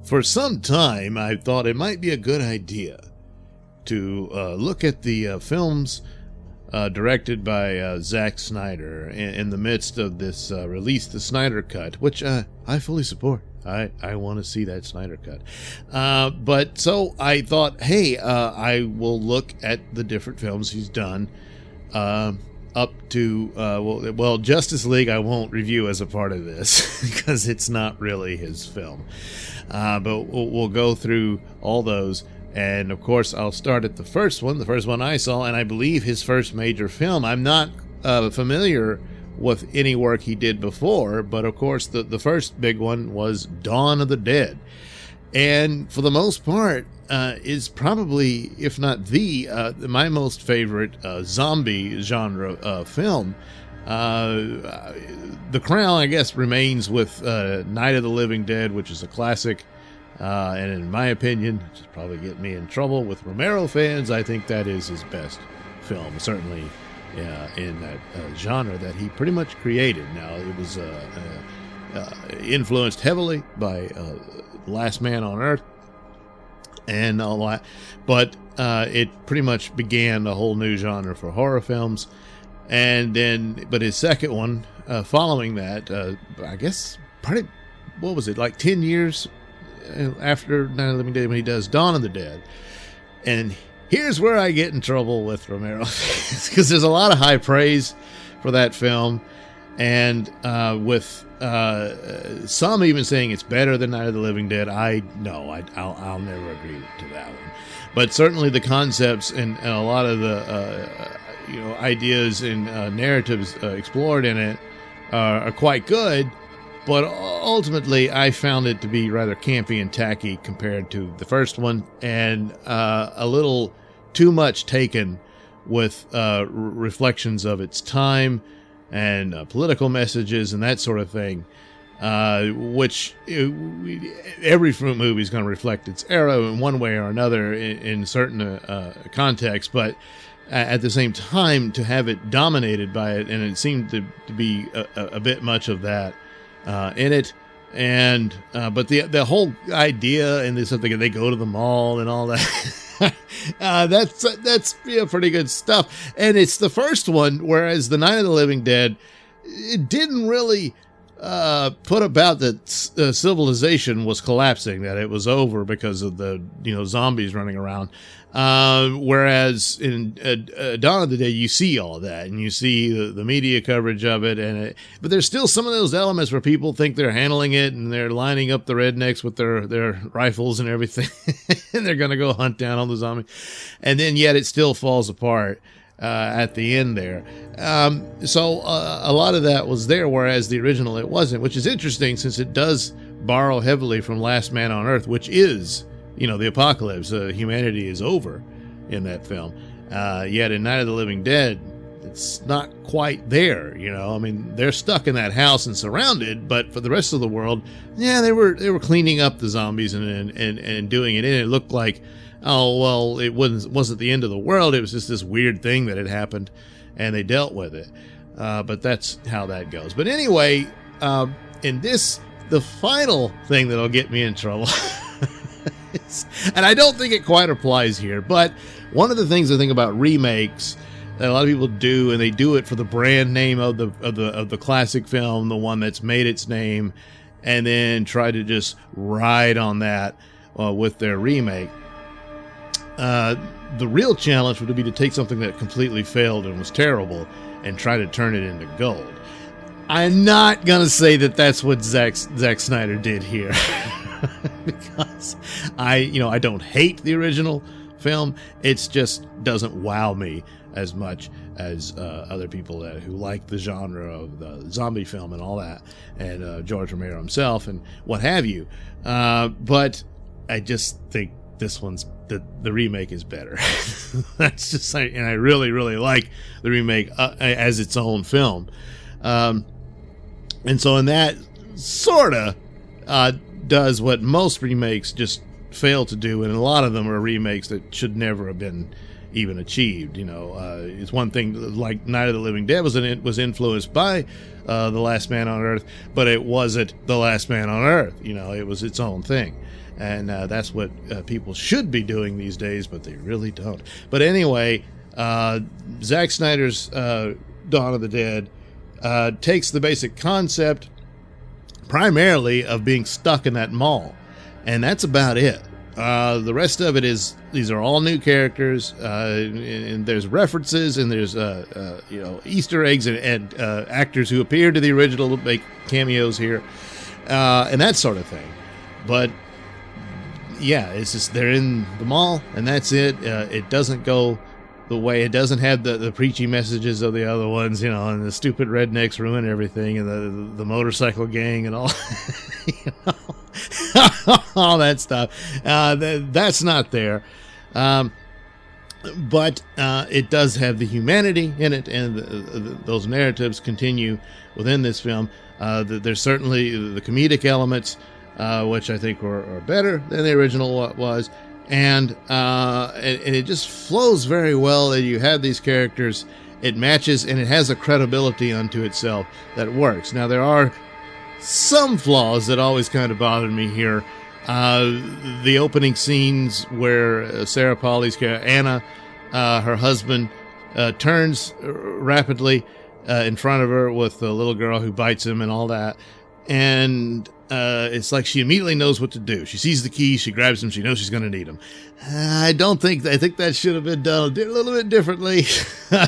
For some time, I thought it might be a good idea to look at the films directed by Zack Snyder in the midst of this release, the Snyder Cut, which I fully support. I want to see that Snyder Cut. But so I thought, hey, I will look at the different films he's done up to, well, Justice League I won't review as a part of this because it's not really his film. But we'll go through all those. And, of course, I'll start at the first one I saw, and I believe his first major film. I'm not familiar with any work he did before, but, of course, the first big one was Dawn of the Dead. And, for the most part, is probably, if not my most favorite zombie genre film. The crown, I guess, remains with Night of the Living Dead, which is a classic. And in my opinion, which is probably getting me in trouble with Romero fans, I think that is his best film, certainly in that genre that he pretty much created. Now, it was influenced heavily by Last Man on Earth and all that, but it pretty much began a whole new genre for horror films. And then, but his second one, following that, I guess, probably, what was it, like 10 years after Night of the Living Dead, when he does Dawn of the Dead. And here's where I get in trouble with Romero, because there's a lot of high praise for that film, and with some even saying it's better than Night of the Living Dead. I'll never agree to that one. But certainly the concepts and a lot of the ideas and narratives explored in it are quite good. But ultimately, I found it to be rather campy and tacky compared to the first one, and a little too much taken with reflections of its time and political messages and that sort of thing, which every movie is going to reflect its era in one way or another in certain contexts, but at the same time, to have it dominated by it, and it seemed to be a bit much of that in it, and but the whole idea and there's something they go to the mall and all that that's pretty good stuff. And it's the first one, whereas the Night of the Living Dead, it didn't really put about that civilization was collapsing, that it was over because of the zombies running around. Whereas in Dawn of the Dead, you see all that, and you see the media coverage of it, but there's still some of those elements where people think they're handling it, and they're lining up the rednecks with their rifles and everything, and they're going to go hunt down all the zombies, and then yet it still falls apart at the end there. So a lot of that was there, whereas the original it wasn't, which is interesting since it does borrow heavily from Last Man on Earth, which is the apocalypse. Humanity is over in that film. Yet in Night of the Living Dead, it's not quite there. I mean, they're stuck in that house and surrounded, but for the rest of the world, they were cleaning up the zombies and doing it. And it looked like, oh well, it wasn't the end of the world. It was just this weird thing that had happened, and they dealt with it. But that's how that goes. But anyway, in this, the final thing that'll get me in trouble. And I don't think it quite applies here, but one of the things I think about remakes that a lot of people do, and they do it for the brand name of the classic film, the one that's made its name, and then try to just ride on that with their remake. The real challenge would be to take something that completely failed and was terrible and try to turn it into gold. I'm not gonna say that that's what Zack Snyder did here. Because I don't hate the original film. It's just doesn't wow me as much as other people who like the genre of the zombie film and all that, and George Romero himself and what have you. But I just think this one's the remake is better. That's just, and I really, really like the remake as its own film. And so in that sorta does what most remakes just fail to do, and a lot of them are remakes that should never have been even achieved. It's one thing, like Night of the Living Dead was influenced by The Last Man on Earth, but it wasn't The Last Man on Earth. It was its own thing. And that's what people should be doing these days, but they really don't. But anyway, Zack Snyder's Dawn of the Dead takes the basic concept primarily of being stuck in that mall, and that's about it. The rest of it is, these are all new characters, and there's references, and there's Easter eggs, and actors who appear to the original make cameos here, and that sort of thing. But yeah, it's just they're in the mall, and that's it. It doesn't go the way, it doesn't have the preachy messages of the other ones, and the stupid rednecks ruin everything, and the motorcycle gang and all, all that stuff. That's not there. But it does have the humanity in it, and those narratives continue within this film. There's certainly the comedic elements, which I think are better than the original was. And it just flows very well. And you have these characters, it matches, and it has a credibility unto itself that works. Now, there are some flaws that always kind of bothered me here. The opening scenes where Sarah Pauli's character, Anna, her husband, turns rapidly in front of her with the little girl who bites him and all that. And it's like she immediately knows what to do. She sees the key, she grabs him, she knows she's going to need him. I think that should have been done a little bit differently,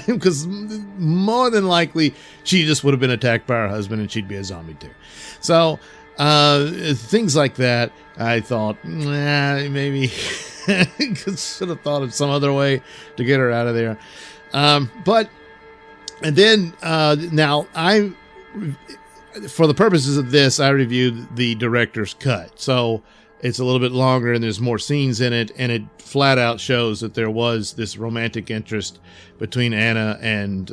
because more than likely she just would have been attacked by her husband and she'd be a zombie too. So things like that, I thought, maybe should have thought of some other way to get her out of there. Now for the purposes of this, I reviewed the director's cut. So it's a little bit longer and there's more scenes in it, and it flat out shows that there was this romantic interest between Anna and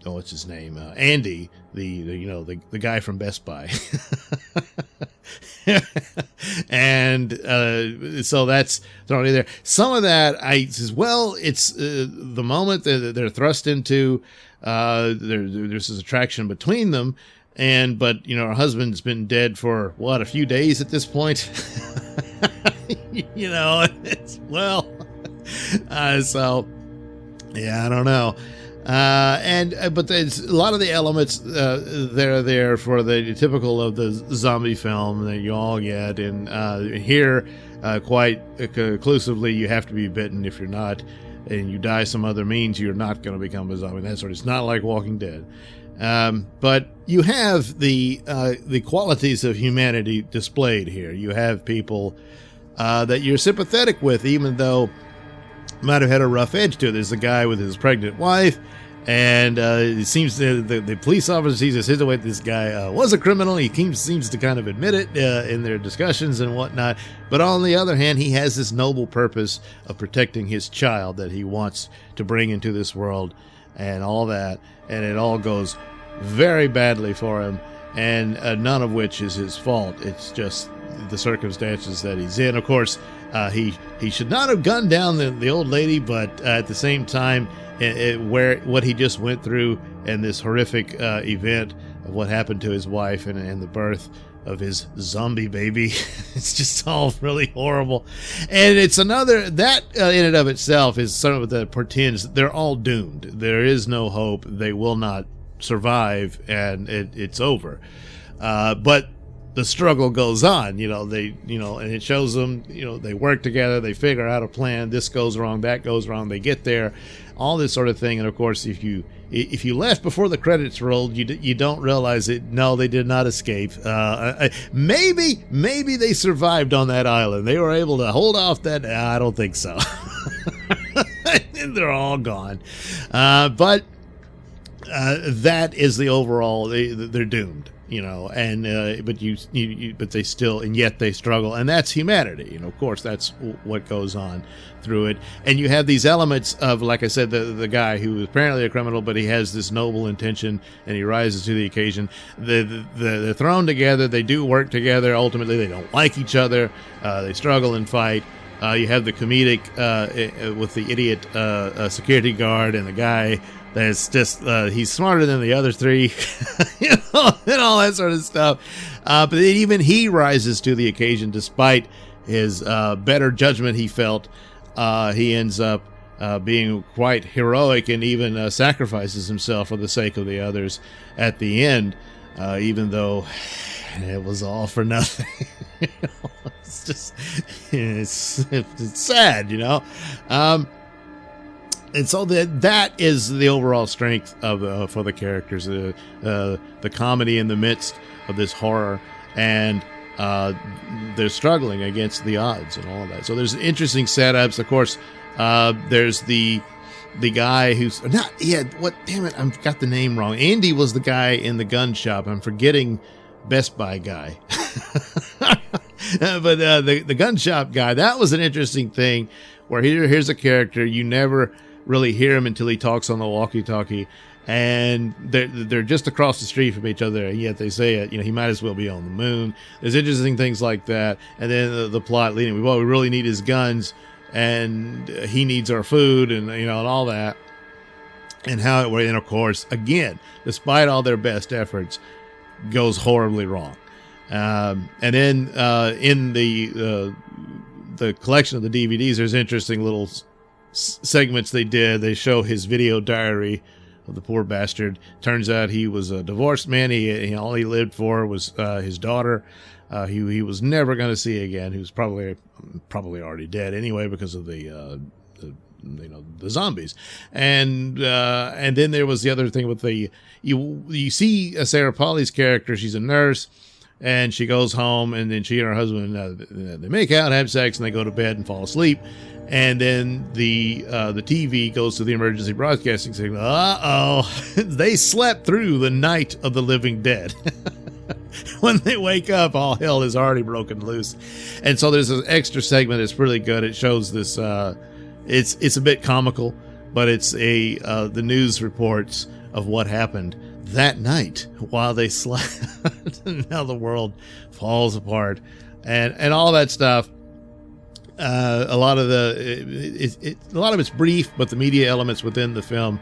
what's his name? Andy, the guy from Best Buy. And so that's thrown in there. Some of that it's the moment that they're thrust into, there's this attraction between them. But her husband's been dead for a few days at this point. So yeah, I don't know. But there's a lot of the elements they're there for the typical of the zombie film that you all get, and here quite conclusively, you have to be bitten. If you're not, and you die some other means, you're not going to become a zombie. That sort. It's not like Walking Dead. But you have the qualities of humanity displayed here. You have people that you're sympathetic with, even though might have had a rough edge to it. There's a guy with his pregnant wife, and it seems the police officer sees his way. This guy was a criminal. He seems to kind of admit it in their discussions and whatnot. But on the other hand, he has this noble purpose of protecting his child that he wants to bring into this world and all that. And it all goes very badly for him, and none of which is his fault. It's just the circumstances that he's in. Of course, he should not have gunned down the old lady, but at the same time, what he just went through and this horrific event of what happened to his wife and the birth of his zombie baby, it's just all really horrible. And it's another that in and of itself is sort of that portends they're all doomed. There is no hope. They will not survive, and it's over. But the struggle goes on. And it shows them. They work together. They figure out a plan. This goes wrong. That goes wrong. They get there. All this sort of thing. And of course, if you left before the credits rolled, you don't realize it. No, they did not escape. Maybe they survived on that island. They were able to hold off that. I don't think so. They're all gone. But that is the overall. They're doomed. But they still, and yet they struggle, and that's humanity. Of course, that's what goes on through it. And you have these elements of, like I said, the guy who is apparently a criminal, but he has this noble intention, and he rises to the occasion. They're thrown together. They do work together. Ultimately, they don't like each other. They struggle and fight. You have the comedic with the idiot security guard and the guy that's just he's smarter than the other three, and all that sort of stuff. But even he rises to the occasion despite his better judgment. He felt he ends up being quite heroic and even sacrifices himself for the sake of the others at the end, even though it was all for nothing. It's just it's sad, and so that is the overall strength of for the characters, the comedy in the midst of this horror, and they're struggling against the odds and all of that. So there's interesting setups. Of course, there's the guy who's not damn it, I've got the name wrong. Andy was the guy in the gun shop. I'm forgetting Best Buy guy. But the gun shop guy, that was an interesting thing where here's a character you never really hear him until he talks on the walkie-talkie, and they're just across the street from each other, and yet they say it, he might as well be on the moon. There's interesting things like that. And then the plot leading, we really need his guns, and he needs our food, and and all that, and how it went. And of course, again, despite all their best efforts, goes horribly wrong. And then in the collection of the DVDs, there's interesting little segments they did. They show his video diary of the poor bastard. Turns out he was a divorced man. He all he lived for was his daughter. He was never going to see again. He was probably already dead anyway because of the zombies. And then there was the other thing with you see Sarah Polley's character. She's a nurse, and she goes home, and then she and her husband they make out, have sex, and they go to bed and fall asleep. And then the TV goes to the emergency broadcasting signal. They slept through the night of the living dead. When they wake up, all hell is already broken loose. And so there's an extra segment that's really good. It shows this. It's a bit comical, but it's the news reports of what happened that night while they slept. And how the world falls apart, and all that stuff. A lot of it's brief, but the media elements within the film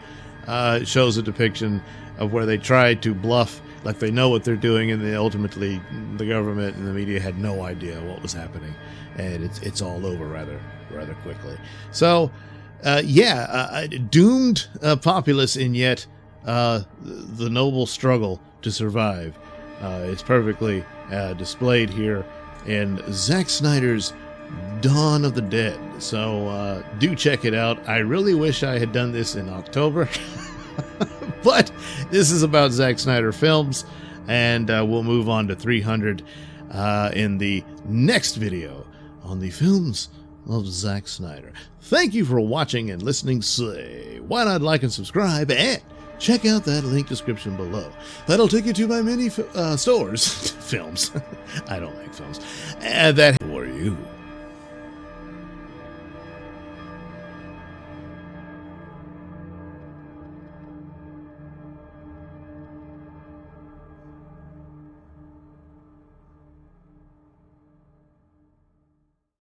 shows a depiction of where they tried to bluff like they know what they're doing, and then ultimately the government and the media had no idea what was happening, and it's all over rather quickly. So doomed populace, and yet the noble struggle to survive. It's perfectly displayed here in Zack Snyder's Dawn of the Dead. So do check it out. I really wish I had done this in October. But this is about Zack Snyder films, and we'll move on to 300 in the next video on the films of Zack Snyder. Thank you for watching and listening. Say, why not like and subscribe, and check out that link description below. That'll take you to my many stores. Films. I don't like films. And that for you.